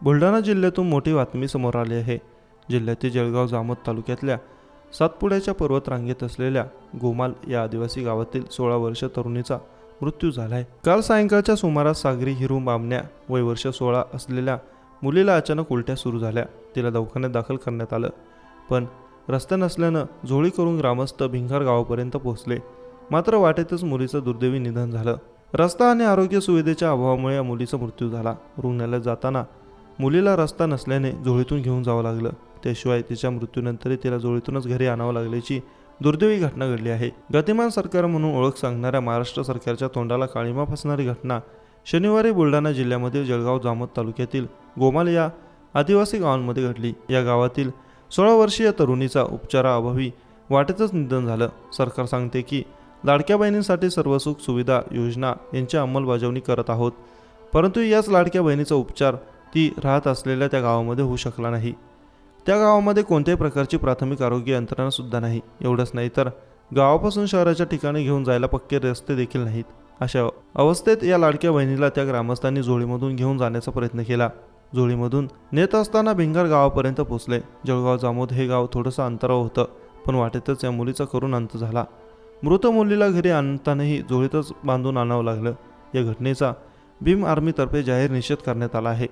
बुलढाणा जिल्ह्यातून मोठी बातमी समोर आली आहे। जिल्ह्यातील जळगाव जामोद तालुक्यातल्या सातपुड्याच्या पर्वत रांगेत असलेल्या गोमाल या आदिवासी गावातील 16 वर्षीय तरुणीचा मृत्यू झालाय। काल सायंकाळच्या सुमारास सागरी हिरू बामण्या वय वर्ष 16 असलेल्या मुलीला अचानक उलट्या सुरू झाल्या। तिला दवाखान्यात दाखल करण्यात आलं, पण रस्ता नसल्यानं झोळी करून ग्रामस्थ भिंगार गावापर्यंत पोहोचले। मात्र वाटेतच मुलीचं दुर्दैवी निधन झालं। रस्ता आणि आरोग्य सुविधेच्या अभावामुळे या मुलीचा मृत्यू झाला। रुग्णालयात जाताना मुलीला रस्ता नसल्याने झोळीतून घेऊन जावं लागलं। त्याशिवाय तिच्या मृत्यूनंतरही तिला झोळीतूनच घरी आणावं लागल्याची दुर्दैवी घटना घडली आहे। गतिमान सरकार म्हणून ओळख सांगणाऱ्या महाराष्ट्र सरकारच्या तोंडाला काळिमा फासणारी घटना शनिवारी बुलढाणा जिल्ह्यामधील जळगाव जामोद तालुक्यातील गोमाल या आदिवासी गावांमध्ये घडली। या गावातील 16 वर्षीय तरुणीचा उपचाराअभावी वाटेतच निधन झालं। सरकार सांगते की लाडक्या बहिणींसाठी सर्व सुख सुविधा योजना यांची अंमलबजावणी करत आहोत, परंतु याच लाडक्या बहिणीचा उपचार ती राहत असलेल्या त्या गावामध्ये होऊ शकला नाही। त्या गावामध्ये कोणत्याही प्रकारची प्राथमिक आरोग्य यंत्रणा सुद्धा नाही। एवढंच नाही तर गावापासून शहराच्या ठिकाणी घेऊन जायला पक्के रस्ते देखील नाहीत। अशा अवस्थेत या लाडक्या बहिणीला त्या ग्रामस्थांनी झोळीमधून घेऊन जाण्याचा प्रयत्न केला। झोळीमधून नेत असताना भिंगार गावापर्यंत पोहोचले। जळगाव जामोद हे गाव थोडंसं अंतरावर होतं, पण वाटेतच या मुलीचा करुण अंत झाला। मृत मुलीला घरी आणतानाही झोळीतच बांधून आणावं लागलं। या घटनेचा भीम आर्मीतर्फे जाहीर निषेध करण्यात आला आहे।